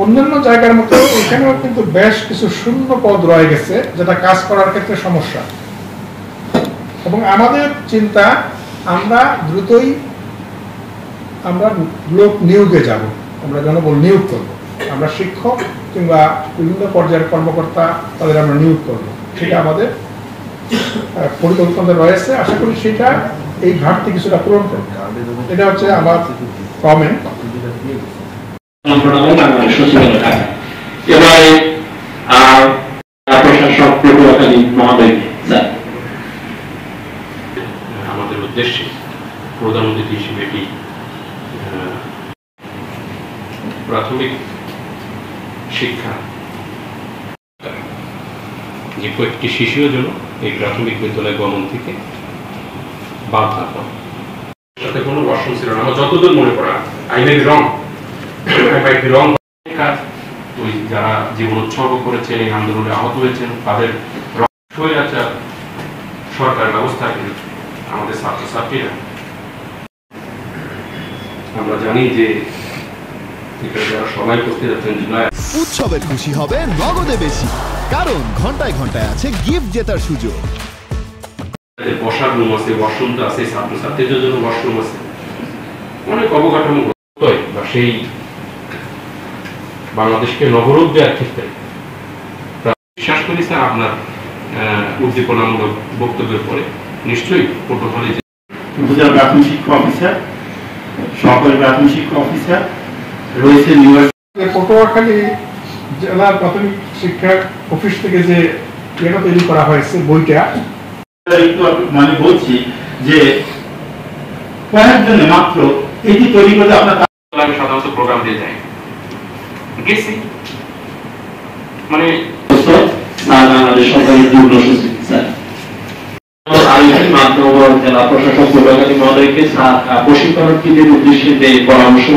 অন্যান্য জায়গার মতো এখানেও কিন্তু বেশ কিছু শূন্য পদ রয়ে গেছে, যেটা কাজ করার ক্ষেত্রে সমস্যা। এবং আমাদের চিন্তা, আমরা দ্রুতই লোক নিয়োগে যাব, আমরা জনবল নিয়োগ করব, আমরা শিক্ষক কিংবা বিভিন্ন পর্যায়ের কর্মকর্তা তাদের আমরা নিয়োগ করব, সেটা আমাদের পরিকল্পনা রয়েছে। আশা করি সেটা এই ঘাটতি কিছুটা পূরণ করবে। এটা হচ্ছে আমার কমেন্ট। এবারে প্রশাসক পটুয়াখালী মহোদয়, আমাদের উদ্দেশ্যে প্রধান অতিথি হিসেবে এটি প্রাথমিক শিক্ষা যে কয়েকটি শিশুও যেন এই প্রাথমিক বিদ্যালয় গমন থেকে বাদ না পায়। সাথে কোনো ওয়াশরুম ছিল না, আমার যতদূর মনে পড়া। আই মে বি রং, কাজ ওই যারা জীবন উৎসর্গ করেছেন, এই আন্দোলনে আহত হয়েছেন, তাদের স্বৈরাচার সরকার ব্যবস্থা কিন্তু আমাদের ছাত্রছাত্রীরা, আমরা জানি যে সবাই করতে যাচ্ছেন জুলাই উৎসবের খুশি হবে নগদে বেশি, কারণ ঘন্টায় ঘন্টায় আছে গিফট জেতার সুযোগ। বসার রুম আছে, ওয়াশরুম তো আছে, ছাত্রছাত্রীদের জন্য ওয়াশরুম আছে, অনেক অবকাঠামো বা সেই বাংলাদেশকে নগরূপ দেওয়ার ক্ষেত্রে বিশ্বাস করি স্যার আপনার উদ্দীপনামূলক বক্তব্যের পরে নিশ্চয়ই পটুয়াখালী উপজেলা প্রাথমিক শিক্ষা অফিসার, সহকারী প্রাথমিক শিক্ষা অফিসার রয়েছে। পটুয়াখালী জেলা প্রাথমিক শিক্ষা অফিস থেকে যে এটা তৈরি করা হয়েছে বইটা, মানে বলছি যে কয়েকজনে মাত্র এটি তৈরি করলে আপনার আমি সাধারণত প্রোগ্রাম দিয়ে যাই গেছি, মানে বাংলাদেশ সরকারি যুগ্ম সচিব স্যার জেলা প্রশাসক পটুয়াখালী মহোদয়কে প্রশিক্ষণার্থীদের উদ্দেশ্যে পরামর্শ